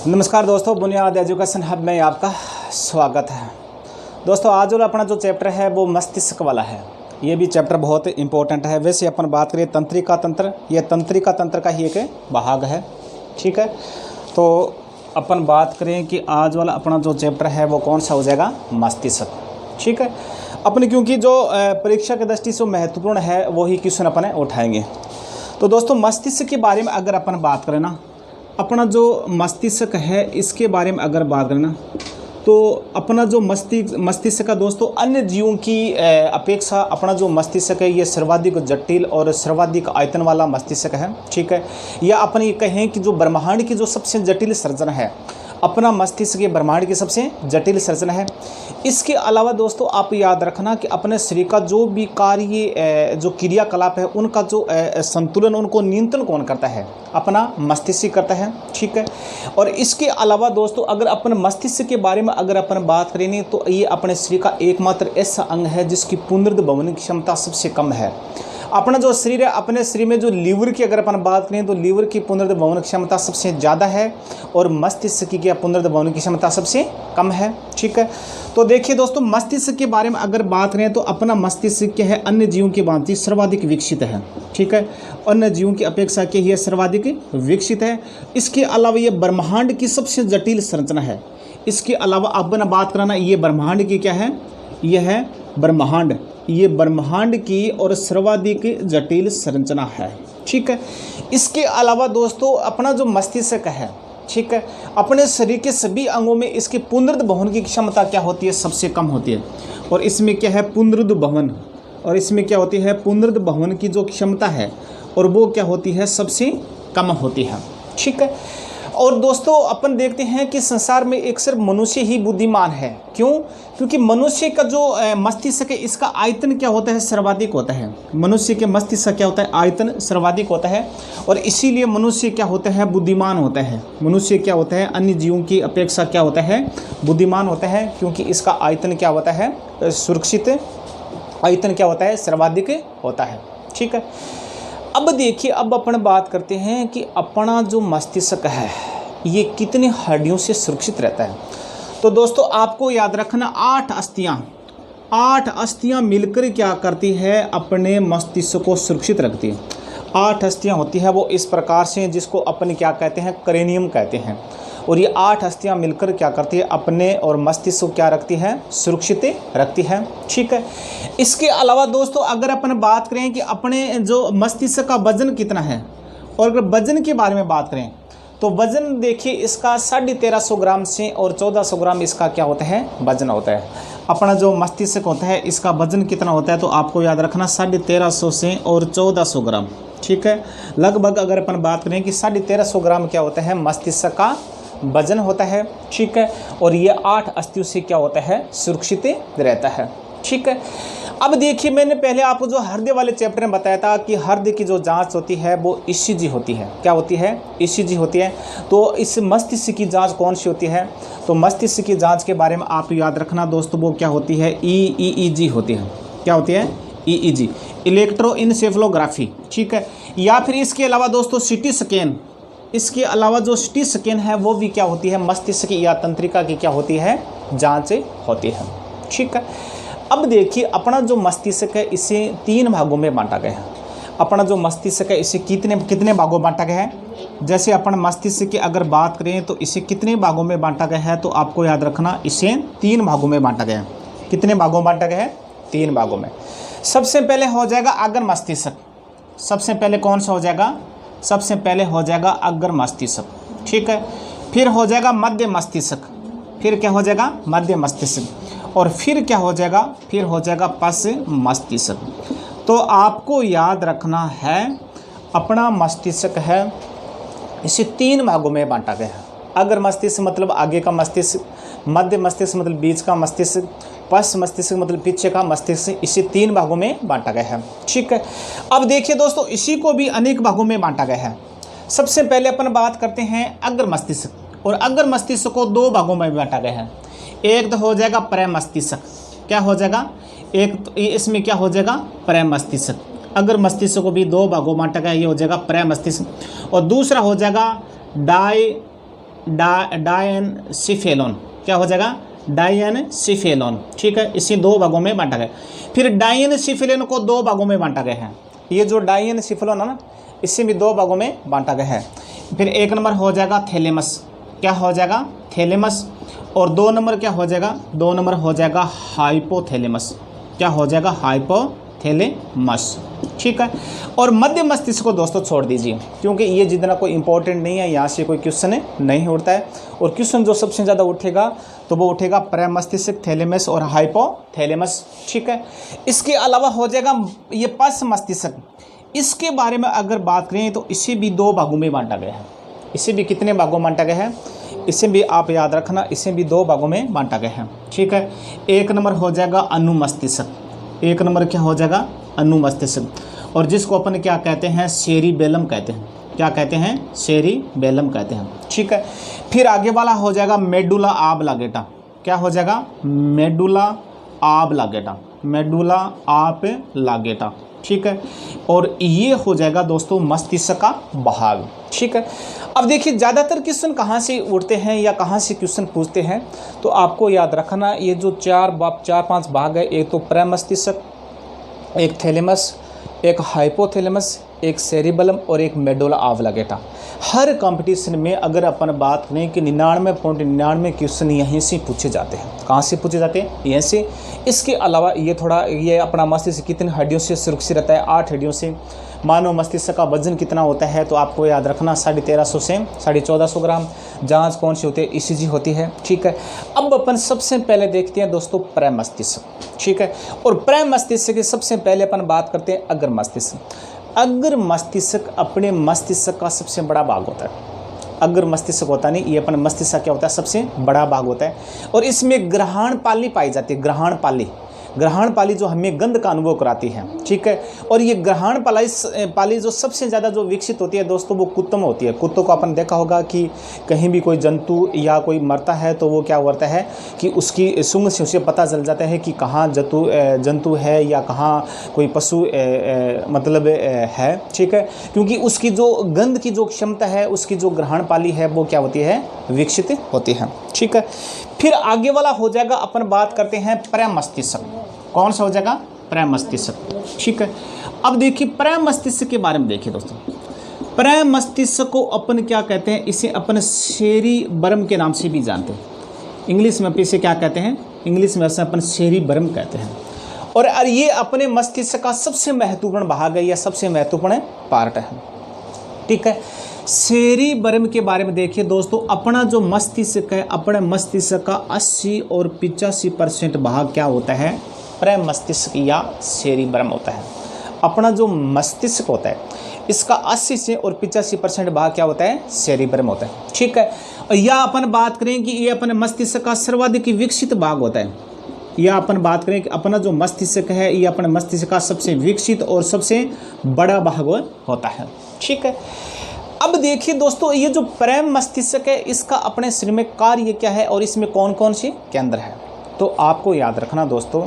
नमस्कार दोस्तों, बुनियाद एजुकेशन हब में आपका स्वागत है। दोस्तों आज वाला अपना जो चैप्टर है वो मस्तिष्क वाला है। ये भी चैप्टर बहुत इंपॉर्टेंट है। वैसे अपन बात करें तंत्रिका तंत्र, ये तंत्रिका तंत्र का ही एक भाग है। ठीक है, तो अपन बात करें कि आज वाला अपना जो चैप्टर है वो कौन सा हो जाएगा, मस्तिष्क। ठीक है, अपने क्योंकि जो परीक्षा की दृष्टि से महत्वपूर्ण है वही क्वेश्चन अपन उठाएंगे। तो दोस्तों मस्तिष्क के बारे में अगर अपन बात करें ना, अपना जो मस्तिष्क है इसके बारे में अगर बात करें ना, तो अपना जो मस्तिष्क का दोस्तों अन्य जीवों की अपेक्षा अपना जो मस्तिष्क है ये सर्वाधिक जटिल और सर्वाधिक आयतन वाला मस्तिष्क है। ठीक है, या अपन ये कहें कि जो ब्रह्मांड की जो सबसे जटिल संरचना है, अपना मस्तिष्क के ब्रह्मांड की सबसे जटिल संरचना है। इसके अलावा दोस्तों आप याद रखना कि अपने शरीर का जो भी कार्य जो क्रियाकलाप है उनका जो संतुलन, उनको नियंत्रण कौन करता है, अपना मस्तिष्क करता है। ठीक है, और इसके अलावा दोस्तों अगर अपन मस्तिष्क के बारे में अगर अपन बात करें तो ये अपने शरीर का एकमात्र ऐसा अंग है जिसकी पुनर्भवन की क्षमता सबसे कम है। अपना जो शरीर है, अपने शरीर में जो लीवर की अगर अपन बात करें तो लीवर की पुनर्भवन क्षमता सबसे ज़्यादा है और मस्तिष्क की पुनर्भवन की क्षमता सबसे कम है। ठीक है, तो देखिए दोस्तों मस्तिष्क के बारे में अगर बात करें तो अपना मस्तिष्क क्या है, अन्य जीवों की भांति सर्वाधिक विकसित है। ठीक है, अन्य जीवों की अपेक्षा के ये सर्वाधिक विकसित है। इसके अलावा ये ब्रह्मांड की सबसे जटिल संरचना है। इसके अलावा अपन बात कराना, ये ब्रह्मांड की क्या है, यह है ब्रह्मांड, ये ब्रह्मांड की और सर्वाधिक जटिल संरचना है। ठीक है, इसके अलावा दोस्तों अपना जो मस्तिष्क है, ठीक है, अपने शरीर के सभी अंगों में इसके पुनर्भवन की क्षमता क्या होती है, सबसे कम होती है। और इसमें क्या है, पुनर्भवन, और इसमें क्या होती है, पुनर्भवन की जो क्षमता है और वो क्या होती है, सबसे कम होती है। ठीक है, और दोस्तों अपन देखते हैं कि संसार में एक सिर्फ मनुष्य ही बुद्धिमान है। क्यों? क्योंकि मनुष्य का जो मस्तिष्क है इसका आयतन क्या होता है, सर्वाधिक होता है। मनुष्य के मस्तिष्क क्या होता है, आयतन सर्वाधिक होता है, और इसीलिए मनुष्य क्या होता है, बुद्धिमान होता है। मनुष्य क्या होता है, अन्य जीवों की अपेक्षा क्या होता है, बुद्धिमान होता है, क्योंकि इसका आयतन क्या होता है, सुरक्षित आयतन क्या होता है, सर्वाधिक होता है। ठीक है, अब देखिए, अब अपन बात करते हैं कि अपना जो मस्तिष्क है ये कितनी हड्डियों से सुरक्षित रहता है। तो दोस्तों आपको याद रखना, 8 अस्थियां मिलकर क्या करती है, अपने मस्तिष्क को सुरक्षित रखती है। 8 अस्थियां होती है वो इस प्रकार से, जिसको अपन क्या कहते हैं, क्रेनियम कहते हैं। और ये 8 अस्थियां मिलकर क्या करती है, अपने और मस्तिष्क को क्या रखती है, सुरक्षित रखती है। ठीक है, इसके अलावा दोस्तों अगर अपन बात करें कि अपने जो मस्तिष्क का वजन कितना है, और अगर वजन के बारे में बात करें तो वजन देखिए इसका 1350 ग्राम से और 1400 ग्राम इसका क्या होता है, वजन होता है। अपना जो मस्तिष्क होता है इसका वजन कितना होता है, तो आपको याद रखना 1350 से और 1400 ग्राम। ठीक है, लगभग अगर अपन बात करें कि 1350 ग्राम क्या होता है, मस्तिष्क का वजन होता है। ठीक है, और ये 8 अस्थियों से क्या होता है, सुरक्षित रहता है। ठीक है, अब देखिए मैंने पहले आपको जो हृदय वाले चैप्टर में बताया था कि हृदय की जो जांच होती है वो ईसीजी होती है। क्या होती है, ईसीजी होती है। तो इस मस्तिष्क की जांच कौन सी होती है, तो मस्तिष्क की जांच के बारे में आप याद रखना दोस्तों, वो क्या होती है, ईईजी होती है। क्या होती है, ईईजी, इलेक्ट्रोइंसेफेलोग्राफी। ठीक है, या फिर इसके अलावा दोस्तों सीटी स्कैन, इसके अलावा जो सीटी स्कैन है वो भी क्या होती है, मस्तिष्क या तंत्रिका की क्या होती है, जांच होती है। ठीक है, अब देखिए अपना जो मस्तिष्क है इसे 3 भागों में बांटा गया है। अपना जो मस्तिष्क है इसे कितने भागों में बांटा गया है, जैसे अपन मस्तिष्क की अगर बात करें तो इसे कितने भागों में बांटा गया है, तो आपको याद रखना इसे 3 भागों में बांटा गया है। कितने भागों में बांटा गया है, 3 भागों में। सबसे पहले हो जाएगा अग्र मस्तिष्क। सबसे पहले कौन सा हो जाएगा, सबसे पहले हो जाएगा अग्र मस्तिष्क। ठीक है, फिर हो जाएगा मध्य मस्तिष्क, फिर क्या हो जाएगा, मध्य मस्तिष्क, और फिर क्या हो जाएगा, फिर हो जाएगा पश्च मस्तिष्क। तो आपको याद रखना है अपना मस्तिष्क है इसे 3 भागों में बांटा गया है। अग्र मस्तिष्क मतलब आगे का मस्तिष्क, मध्य मस्तिष्क मतलब बीच का मस्तिष्क, पश्च मस्तिष्क मतलब पीछे का मस्तिष्क, इसे 3 भागों में बांटा गया है। ठीक है, अब देखिए दोस्तों इसी को भी अनेक भागों में बांटा गया है। सबसे पहले अपन बात करते हैं अग्र मस्तिष्क, और अग्र मस्तिष्क को 2 भागों में बांटा गया है। एक तो हो जाएगा प्रमस्तिष्क, क्या हो जाएगा, एक तो इसमें क्या हो जाएगा, प्रमस्तिष्क। अगर मस्तिष्क को भी 2 भागों में बांटा गया, ये हो जाएगा प्रमस्तिष्क, और दूसरा हो जाएगा डायनसिफेलोन, क्या हो जाएगा डायनसिफेलोन, ठीक है। इसी 2 भागों में बांटा गया। फिर डायनसिफेलोन को 2 भागों में बांटा गया है। ये जो डायनसिफेलोन है ना, इसे भी 2 भागों में बांटा गया है। फिर 1 नंबर हो जाएगा थैलेमस, क्या हो जाएगा थैलेमस, और 2 नंबर क्या हो जाएगा, 2 नंबर हो जाएगा हाइपोथैलेमस, क्या हो जाएगा हाइपोथैलेमस, ठीक है। और मध्य मस्तिष्क को दोस्तों छोड़ दीजिए, क्योंकि ये जितना कोई इंपॉर्टेंट नहीं है, यहाँ से कोई क्वेश्चन नहीं उठता है। और क्वेश्चन जो सबसे ज़्यादा उठेगा तो वो उठेगा प्रमस्तिष्क, थैलेमस और हाइपोथैलेमस, ठीक है। इसके अलावा हो जाएगा ये पश्च मस्तिष्क। इसके बारे में अगर बात करें तो इसे भी 2 भागों में बांटा गया है। इसे भी कितने भागों में बांटा गया है, इसे भी आप याद रखना, इसे भी 2 भागों में बांटा गया है, ठीक है। 1 नंबर हो जाएगा अनुमस्तिष्क, 1 नंबर क्या हो जाएगा अनुमस्तिष्क, और जिसको अपन क्या कहते हैं सेरिबेलम कहते हैं, क्या कहते हैं सेरिबेलम कहते हैं, ठीक है। फिर आगे वाला हो जाएगा मेडुला ऑब्लिगेटा, क्या हो जाएगा मेडुला ऑब्लिगेटा, मेडुला ऑब्लिगेटा, ठीक है। और ये हो जाएगा दोस्तों मस्तिष्क का भाग, ठीक है। अब देखिए ज़्यादातर क्वेश्चन कहाँ से उठते हैं या कहाँ से क्वेश्चन पूछते हैं, तो आपको याद रखना ये जो 4-5 भाग है, एक तो प्रमस्तिष्क, एक थैलेमस, एक हाइपोथैलेमस, एक सेरिबेलम और एक मेडुला ऑब्लिगेटा। हर कंपटीशन में अगर अपन बात करें कि 99.99 क्वेश्चन यहीं से पूछे जाते हैं। कहाँ से पूछे जाते हैं, यहीं से। इसके अलावा ये अपना मस्तिष्क कितनी हड्डियों से सुरक्षित रहता है, 8 हड्डियों से। मानव मस्तिष्क का वजन कितना होता है, तो आपको याद रखना 1350 से 1450 ग्राम। जांच कौन सी होती है, ईसीजी होती है, ठीक है। अब अपन सबसे पहले देखते हैं दोस्तों प्रमस्तिष्क, ठीक है। और प्रमस्तिष्क की सबसे पहले अपन बात करते हैं अग्र मस्तिष्क। अग्र मस्तिष्क अपने मस्तिष्क का सबसे बड़ा भाग होता है। अग्र मस्तिष्क होता नहीं, ये अपन मस्तिष्क क्या होता है सबसे बड़ा भाग होता है। और इसमें ग्रहणपाली पाई जाती है, ग्रहणपाली जो हमें गंध का अनुभव कराती है, ठीक है। और ये ग्रहणपाली जो सबसे ज़्यादा जो विकसित होती है दोस्तों, वो कुत्तों में होती है। कुत्तों को अपन देखा होगा कि कहीं भी कोई जंतु या कोई मरता है तो वो क्या होता है कि उसकी सूंघ से उसे पता चल जाता है कि कहाँ जंतु है या कहाँ कोई पशु मतलब है, ठीक है। क्योंकि उसकी जो गंध की जो क्षमता है, उसकी जो ग्रहणपाली है, वो क्या होती है विकसित होती है, ठीक है। फिर आगे वाला हो जाएगा, अपन बात करते हैं प्रमस्तिष्क। कौन सा हो जाएगा प्रमस्तिष्क, ठीक है। अब देखिए प्रमस्तिष्क के बारे में देखिए दोस्तों। प्रमस्तिष्क को अपन क्या कहते हैं, इसे अपन सेरिबरम के नाम से भी जानते हैं। इंग्लिश में अपन इसे क्या कहते हैं, इंग्लिश में अपन सेरिबरम कहते हैं। और ये अपने मस्तिष्क का सबसे महत्वपूर्ण भाग है या सबसे महत्वपूर्ण पार्ट है, ठीक है। सेरिबरम के बारे में देखिए दोस्तों, अपना जो मस्तिष्क है, अपने मस्तिष्क का 80 और 85% भाग क्या होता है प्रमस्तिष्क या सेरिबरम होता है। अपना जो मस्तिष्क होता है इसका 80 से और 85% भाग क्या होता है सेरिबरम होता है, ठीक है। या अपन बात करें कि ये अपने मस्तिष्क का सर्वाधिक विकसित भाग होता है। या अपन बात करें कि अपना जो मस्तिष्क है ये अपने मस्तिष्क का सबसे विकसित और सबसे बड़ा भाग होता है, ठीक है। अब देखिए दोस्तों, ये जो प्रम मस्तिष्क है इसका अपने शरीर में कार्य क्या है और इसमें कौन कौन से केंद्र है। तो आपको याद रखना दोस्तों,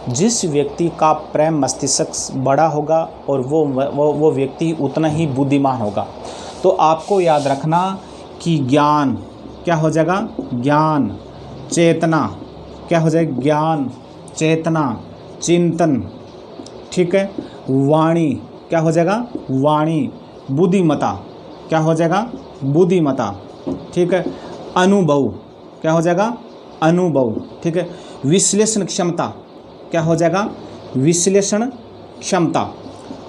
जिस व्यक्ति का प्रम मस्तिष्क बड़ा होगा और वो व्यक्ति उतना ही बुद्धिमान होगा। तो आपको याद रखना कि ज्ञान क्या हो जाएगा, ज्ञान चेतना क्या हो जाएगा, ज्ञान चेतना चिंतन, ठीक है। वाणी क्या हो जाएगा, वाणी बुद्धिमता क्या हो जाएगा, बुद्धिमता, ठीक है। अनुभव क्या हो जाएगा, अनुभव, ठीक है। विश्लेषण क्षमता क्या हो जाएगा, विश्लेषण क्षमता,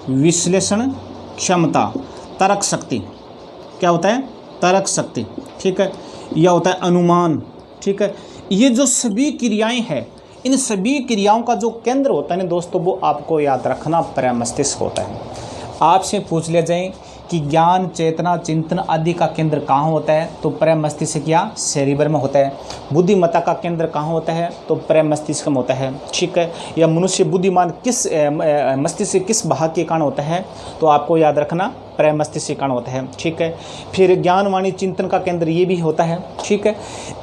विश्लेषण क्षमता। तर्क शक्ति क्या होता है, तर्क शक्ति, ठीक है। यह होता है अनुमान, ठीक है। ये जो सभी क्रियाएं हैं, इन सभी क्रियाओं का जो केंद्र होता है ना दोस्तों, वो आपको याद रखना प्रमस्तिष्क होता है। आपसे पूछ लिया जाए कि ज्ञान चेतना चिंतन आदि का केंद्र कहाँ होता है, तो प्रमस्तिष्क या सेरिबरम में होता है। बुद्धिमत्ता का केंद्र कहाँ होता है, तो प्रमस्तिष्क में होता है, ठीक है। या मनुष्य बुद्धिमान किस मस्तिष्क किस भाग के कारण होता है, तो आपको याद रखना प्रमस्तिष्क के कारण होता है, ठीक है। फिर ज्ञान वाणी चिंतन का केंद्र ये भी होता है, ठीक है।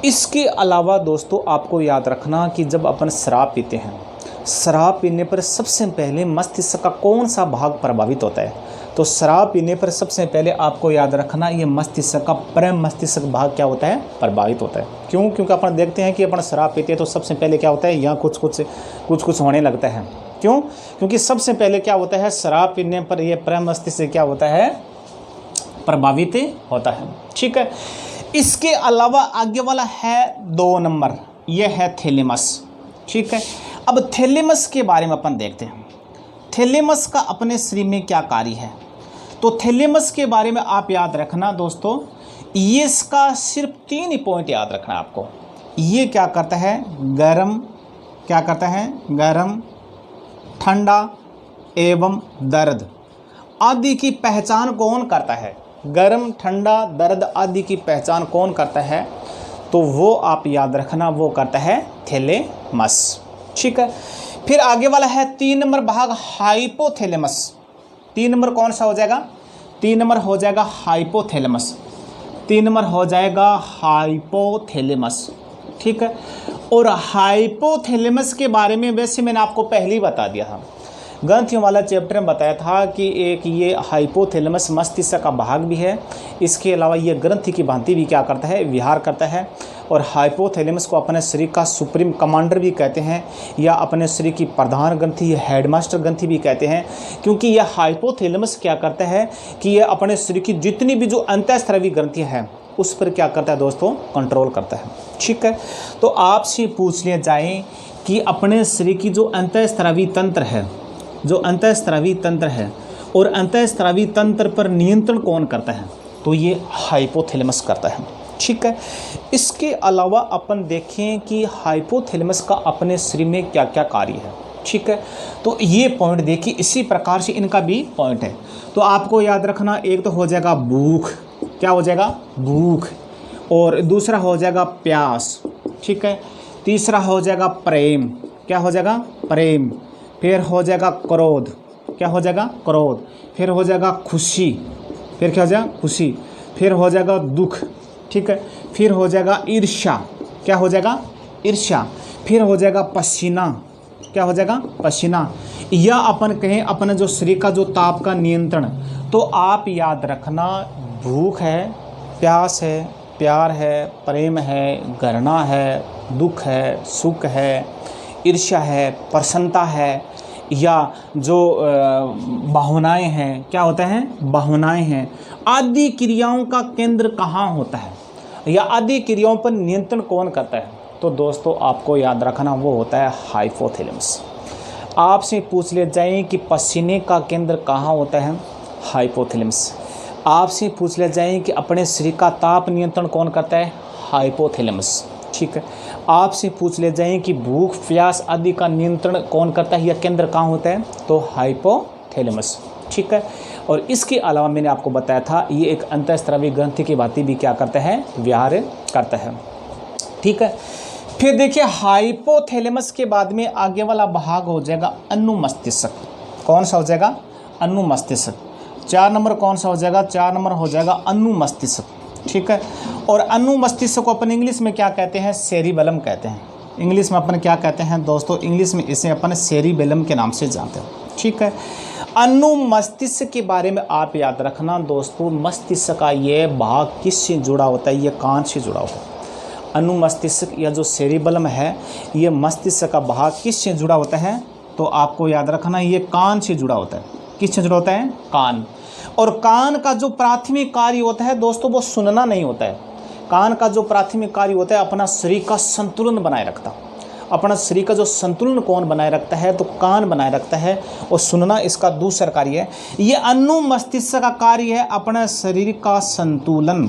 इसके अलावा दोस्तों आपको याद रखना कि जब अपन शराब पीते हैं, शराब पीने पर सबसे पहले मस्तिष्क का कौन सा भाग प्रभावित होता है, तो शराब पीने पर सबसे पहले आपको याद रखना ये मस्तिष्क का परम मस्तिष्क भाग क्या होता है, प्रभावित होता है। क्यों? क्योंकि अपन देखते हैं कि अपन शराब पीते हैं तो सबसे पहले क्या होता है, यहाँ कुछ होने लगता है। क्यों? क्योंकि सबसे पहले क्या होता है, शराब पीने पर यह परम मस्तिष्क क्या होता है, प्रभावित होता है। ठीक है। इसके अलावा आगे वाला है 2 नंबर, यह है थैलेमस। ठीक है। अब थैलेमस के बारे में अपन देखते हैं, थैलेमस का अपने शरीर में क्या कार्य है। तो थैलेमस के बारे में आप याद रखना दोस्तों, ये इसका सिर्फ 3 ही पॉइंट याद रखना आपको। ये क्या करता है, गर्म, क्या करता है, गर्म, ठंडा एवं दर्द आदि की पहचान कौन करता है, गर्म, ठंडा, दर्द आदि की पहचान कौन करता है, तो वो आप याद रखना, वो करता है थैलेमस। ठीक है। फिर आगे वाला है 3 नंबर भाग, हाइपोथैलेमस। 3 नंबर कौन सा हो जाएगा, 3 नंबर हो जाएगा हाइपोथैलेमस। 3 नंबर हो जाएगा हाइपोथैलेमस। ठीक है। और हाइपोथैलेमस के बारे में वैसे मैंने आपको पहले ही बता दिया था, ग्रंथियों वाला चैप्टर में बताया था कि एक ये हाइपोथैलेमस मस्तिष्क का भाग भी है, इसके अलावा ये ग्रंथि की भांति भी क्या करता है, विहार करता है। और हाइपोथैलेमस को अपने शरीर का सुप्रीम कमांडर भी कहते हैं, या अपने शरीर की प्रधान ग्रंथि, हेडमास्टर ग्रंथि भी कहते हैं, क्योंकि यह हाइपोथैलेमस क्या करता है कि यह अपने शरीर की जितनी भी जो अंतःस्रावी ग्रंथियाँ हैं उस पर क्या करता है दोस्तों, कंट्रोल करता है। ठीक है। तो आपसे पूछ लिया जाए कि अपने शरीर की जो अंतःस्रावी तंत्र है, जो अंतःस्रावी तंत्र है, और अंतःस्रावी तंत्र पर नियंत्रण कौन करता है, तो ये हाइपोथैलेमस करता है। ठीक है। इसके अलावा अपन देखें कि हाइपोथैलेमस का अपने शरीर में क्या क्या कार्य है। ठीक है। तो ये पॉइंट देखिए, इसी प्रकार से इनका भी पॉइंट है। तो आपको याद रखना, एक तो हो जाएगा भूख, क्या हो जाएगा, भूख, और दूसरा हो जाएगा प्यास। ठीक है। तीसरा हो जाएगा प्रेम, क्या हो जाएगा, प्रेम। फिर हो जाएगा क्रोध, क्या हो जाएगा, क्रोध। फिर हो जाएगा खुशी, फिर क्या हो जाएगा, खुशी। फिर हो जाएगा दुख। ठीक है। फिर हो जाएगा ईर्ष्या, क्या हो जाएगा, ईर्ष्या। फिर हो जाएगा पसीना, क्या हो जाएगा, पसीना। या अपन कहें अपने जो शरीर का जो ताप का नियंत्रण, तो आप याद रखना, भूख है, प्यास है, प्यार है, प्रेम है, घृणा है, दुख है, सुख है, ईर्ष्या है, प्रसन्नता है, या जो भावनाएं हैं, क्या होता है, भावनाएं हैं, आदि क्रियाओं का केंद्र कहाँ होता है, या आदि क्रियाओं पर नियंत्रण कौन करता है, तो दोस्तों आपको याद रखना वो होता है हाइपोथैलेमस। आपसे पूछ ले जाए कि पसीने का केंद्र कहाँ होता है, हाइपोथैलेमस। आपसे पूछ ले जाए कि अपने शरीर का ताप नियंत्रण कौन करता है, हाइपोथैलेमस। ठीक है। आपसे पूछ ले जाए कि भूख, प्यास आदि का नियंत्रण कौन करता है या केंद्र कहाँ होता है, तो हाइपोथैलेमस। ठीक है। और इसके अलावा मैंने आपको बताया था ये एक अंतःस्रावी ग्रंथि की भांति भी क्या करता है, विहार करता है। ठीक है। फिर देखिए हाइपोथैलेमस के बाद में आगे वाला भाग हो जाएगा अनुमस्तिष्क। कौन सा हो जाएगा, अनुमस्तिष्क। 4 नंबर कौन सा हो जाएगा, 4 नंबर हो जाएगा अनुमस्तिष्क। ठीक है। और अनुमस्तिष्क को अपन इंग्लिश में क्या कहते हैं, सेरिबेलम कहते हैं। इंग्लिश में अपन क्या कहते हैं दोस्तों, इंग्लिश में इसे अपन सेरिबेलम के नाम से जानते हैं। ठीक है। अनुमस्तिष्क के बारे में आप याद रखना दोस्तों, मस्तिष्क का ये भाग किससे जुड़ा होता है, ये कान से जुड़ा होता है। अनुमस्तिष्क या जो सेरिबेलम है, ये मस्तिष्क का भाग किससे जुड़ा होता है, तो आपको याद रखना ये कान से जुड़ा होता है। किससे जुड़ा होता है, कान। और कान का जो प्राथमिक कार्य होता है दोस्तों, वो सुनना नहीं होता है। कान का जो प्राथमिक कार्य होता है अपना शरीर का संतुलन बनाए रखता। अपना शरीर का जो संतुलन कौन बनाए रखता है, तो कान बनाए रखता है, और सुनना इसका दूसरा कार्य है। ये अनुमस्तिष्क का कार्य है अपना शरीर का संतुलन,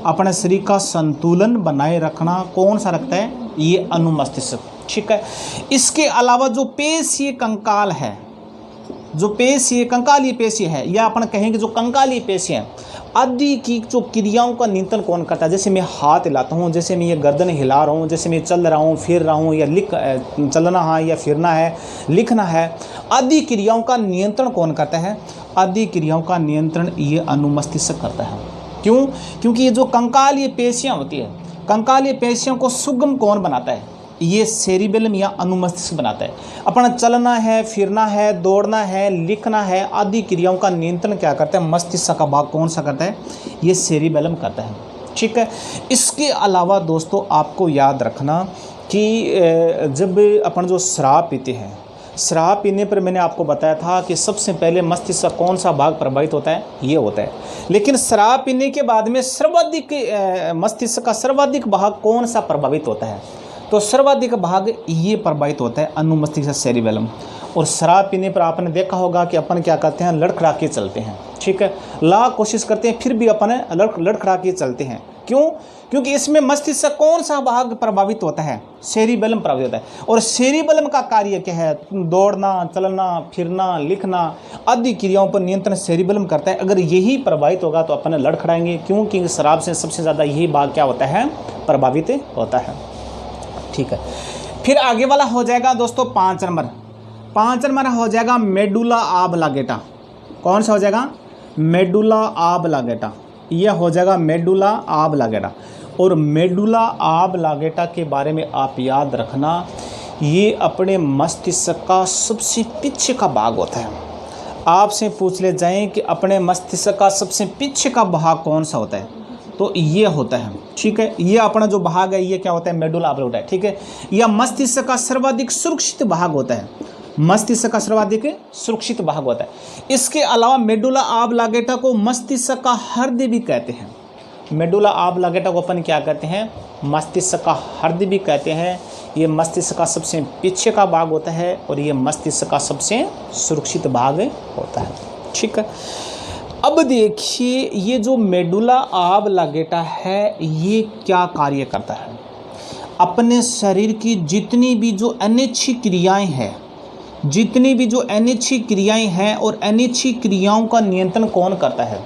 अपने शरीर का संतुलन बनाए रखना कौन सा रखता है, ये अनुमस्तिष्क। ठीक है। इसके अलावा जो पेशीय कंकाल है, जो पेशीय कंकालीय पेशी है, या अपन कहेंगे जो कंकालीय पेशी है आदि की जो क्रियाओं का नियंत्रण कौन करता है। जैसे मैं हाथ हिलाता हूँ, जैसे मैं ये गर्दन हिला रहा हूँ, जैसे मैं चल रहा हूँ, फिर रहा हूँ, या चलना है या फिरना है, लिखना है, आदि क्रियाओं का नियंत्रण कौन करता है, आदि क्रियाओं का नियंत्रण ये अनुमस्तिष्क करता है। क्यों? क्योंकि ये जो कंकालीय पेशियाँ होती है, कंकालीय पेशियों को सुगम कौन बनाता है, ये सेरिबेलम या अनुमस्तिष्क बनाता है। अपना चलना है, फिरना है, दौड़ना है, लिखना है आदि क्रियाओं का नियंत्रण क्या करता है, मस्तिष्क का भाग कौन सा करता है, ये सेरिबेलम करता है। ठीक है। इसके अलावा दोस्तों आपको याद रखना कि जब अपन जो शराब पीते हैं, शराब पीने पर मैंने आपको बताया था कि सबसे पहले मस्तिष्क का कौन सा भाग प्रभावित होता है, ये होता है। लेकिन शराब पीने के बाद में सर्वाधिक मस्तिष्क का सर्वाधिक भाग कौन सा प्रभावित होता है, तो सर्वाधिक भाग ये प्रभावित होता है अनुमस्तिष्क सेरिबेलम। और शराब पीने पर आपने देखा होगा कि अपन क्या करते हैं, लड़खड़ा के चलते हैं। ठीक है, लाख कोशिश करते हैं फिर भी अपन लड़खड़ा के चलते हैं। क्यों? क्योंकि इसमें मस्तिष्क का कौन सा भाग प्रभावित होता है, सेरिबेलम प्रभावित होता है। और सेरिबेलम का कार्य क्या है, दौड़ना, चलना, फिरना, लिखना आदि क्रियाओं पर नियंत्रण सेरिबेलम करता है। अगर यही प्रभावित होगा तो अपन लड़खड़ाएंगे। क्यों? क्योंकि शराब से सबसे ज़्यादा यही भाग क्या होता है, प्रभावित होता है। ठीक है, फिर आगे वाला हो जाएगा दोस्तों 5 नंबर। 5 नंबर हो जाएगा मेडुला ऑब्लांगेटा। कौन सा हो जाएगा, मेडुला ऑब्लांगेटा। यह हो जाएगा मेडुला ऑब्लांगेटा। और मेडुला ऑब्लांगेटा के बारे में आप याद रखना, ये अपने मस्तिष्क का सबसे पीछे का भाग होता है। आपसे पूछ ले जाएं कि अपने मस्तिष्क का सबसे पीछे का भाग कौन सा होता है, तो ये होता है। ठीक है, ये अपना जो भाग है ये क्या होता है, मेडुला ऑब्लांगेटा है। ठीक है, यह मस्तिष्क का सर्वाधिक सुरक्षित भाग होता है, मस्तिष्क का सर्वाधिक सुरक्षित भाग होता है। इसके अलावा मेडुला ऑब्लांगेटा को मस्तिष्क का हृदय भी कहते हैं। मेडुला ऑब्लांगेटा को अपन क्या कहते हैं, मस्तिष्क का हृदय भी कहते हैं। ये मस्तिष्क का सबसे पीछे का भाग होता है और ये मस्तिष्क का सबसे सुरक्षित भाग होता है। ठीक है, अब देखिए ये जो मेडुला ऑब्लांगेटा है ये क्या कार्य करता है, अपने शरीर की जितनी भी जो अनिच्छी क्रियाएं हैं, जितनी भी जो अनिच्छी क्रियाएं हैं, और अनिच्छी क्रियाओं का नियंत्रण कौन करता है,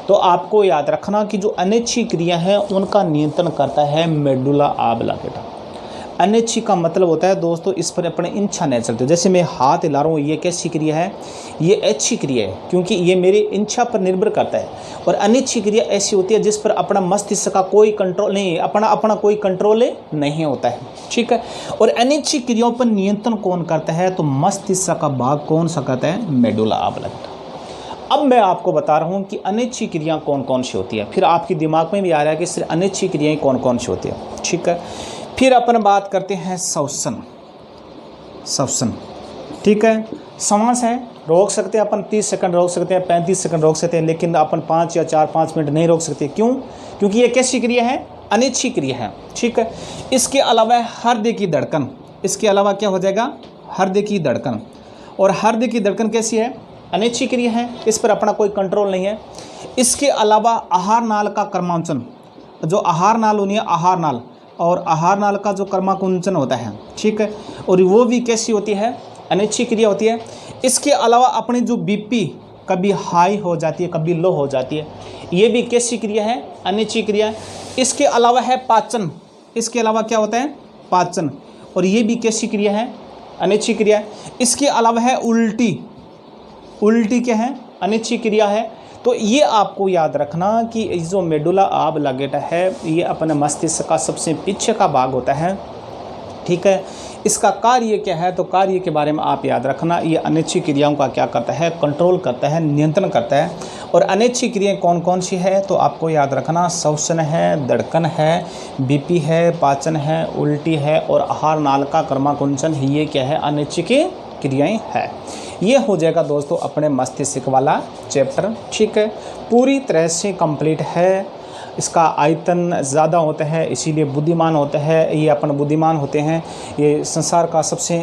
तो आपको याद रखना कि जो अनिच्छी क्रिया है उनका नियंत्रण करता है मेडुला ऑब्लांगेटा। अनिच्छी का मतलब होता है दोस्तों, इस पर अपने इच्छा नहीं चलते। जैसे मैं हाथ हिला रहा हूँ, ये कैसी क्रिया है, ये अच्छी क्रिया है क्योंकि ये मेरी इच्छा पर निर्भर करता है। और अनिच्छी क्रिया ऐसी होती है जिस पर अपना मस्तिष्क का कोई कंट्रोल नहीं, अपना कोई कंट्रोल नहीं होता है। ठीक है, और अनिच्छी क्रियाओं पर नियंत्रण कौन करता है, तो मस्तिष्क का भाग कौन सा करता है, मेडुला ऑब्लांगेटा। अब मैं आपको बता रहा हूँ कि अनिच्छी क्रियाएं कौन कौन सी होती है, फिर आपके दिमाग में भी आ रहा है कि सिर्फ अनिच्छी क्रियाएं कौन कौन सी होती है। ठीक है, फिर अपन बात करते हैं श्वसन। श्वसन, ठीक है, श्वास है, रोक सकते हैं अपन 30 सेकंड रोक सकते हैं, 35 सेकंड रोक सकते हैं, लेकिन अपन 5 या 4-5 मिनट नहीं रोक सकते। क्यों? क्योंकि ये कैसी क्रिया है, अनिच्छी क्रिया है। ठीक है, इसके अलावा हृदय की धड़कन, इसके अलावा क्या हो जाएगा, हृदय की धड़कन। और हृदय की धड़कन कैसी है, अनिच्छी क्रिया है, इस पर अपना कोई कंट्रोल नहीं है। इसके अलावा आहार नाल का कर्मांचन, जो आहार नाल होनी है, आहार नाल, और आहार नाल का जो कर्माकुंचन होता है। ठीक है, और वो भी कैसी होती है, अनिच्छी क्रिया होती है। इसके अलावा अपनी जो बीपी कभी हाई हो जाती है, कभी लो हो जाती है, ये भी कैसी क्रिया है, अनिच्छी क्रिया। इसके अलावा है पाचन, इसके अलावा क्या होता है, पाचन, और ये भी कैसी क्रिया है, अनिच्छी क्रिया। इसके अलावा है उल्टी, उल्टी क्या है, अनिच्छी क्रिया है। तो ये आपको याद रखना कि जो मेडुला ऑब्लांगेटा है ये अपने मस्तिष्क का सबसे पीछे का भाग होता है। ठीक है, इसका कार्य क्या है, तो कार्य के बारे में आप याद रखना, ये अनिच्छी क्रियाओं का क्या करता है, कंट्रोल करता है, नियंत्रण करता है। और अनिच्छी क्रियाएं कौन कौन सी है, तो आपको याद रखना, श्वसन है, धड़कन है, बीपी है, पाचन है, उल्टी है, और आहार नाल का कर्माकुंचन, ये क्या है, अनिच्छी क्रियाएं है। ये हो जाएगा दोस्तों अपने मस्तिष्क वाला चैप्टर। ठीक है, पूरी तरह से कंप्लीट है। इसका आयतन ज़्यादा होता है इसीलिए बुद्धिमान होता है, ये अपन बुद्धिमान होते हैं। ये संसार का सबसे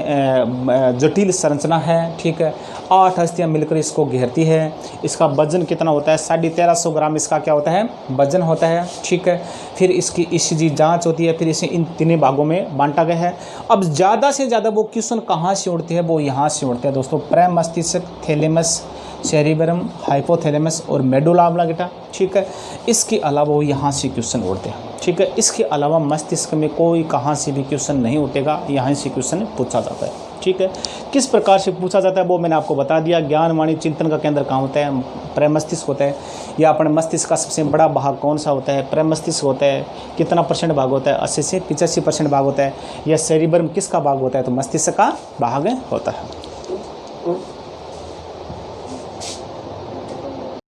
जटिल संरचना है। ठीक है, 8 हस्तियाँ मिलकर इसको घेरती है। इसका वजन कितना होता है, 1350 ग्राम इसका क्या होता है, वजन होता है। ठीक है, फिर इसकी ईसीजी जांच होती है, फिर इसे इन 3 भागों में बांटा गया है। अब ज़्यादा से ज़्यादा वो क्वेश्चन कहाँ से उड़ते हैं, वो यहाँ से उड़ते हैं दोस्तों, प्रमस्तिष्क, थैलेमस, सेरिबेलम, हाइपोथैलेमस और मेडुला ऑब्लांगेटा। ठीक है, इसके अलावा वो यहाँ से क्वेश्चन उड़ते हैं। ठीक है, इसके अलावा मस्तिष्क में कोई कहाँ से भी क्वेश्चन नहीं उठेगा, यहाँ से क्वेश्चन पूछा जाता है। ठीक है। किस प्रकार से पूछा जाता है वो मैंने आपको बता दिया। ज्ञान वाणी चिंतन का केंद्र कहाँ होता है? प्रमस्तिष्क होता है। या अपने मस्तिष्क का सबसे बड़ा भाग कौन सा होता है? प्रमस्तिष्क होता है। कितना % भाग होता है? 80 से 85% भाग होता है। यह सेरिब्रम किसका भाग होता है? तो मस्तिष्क का भाग होता है।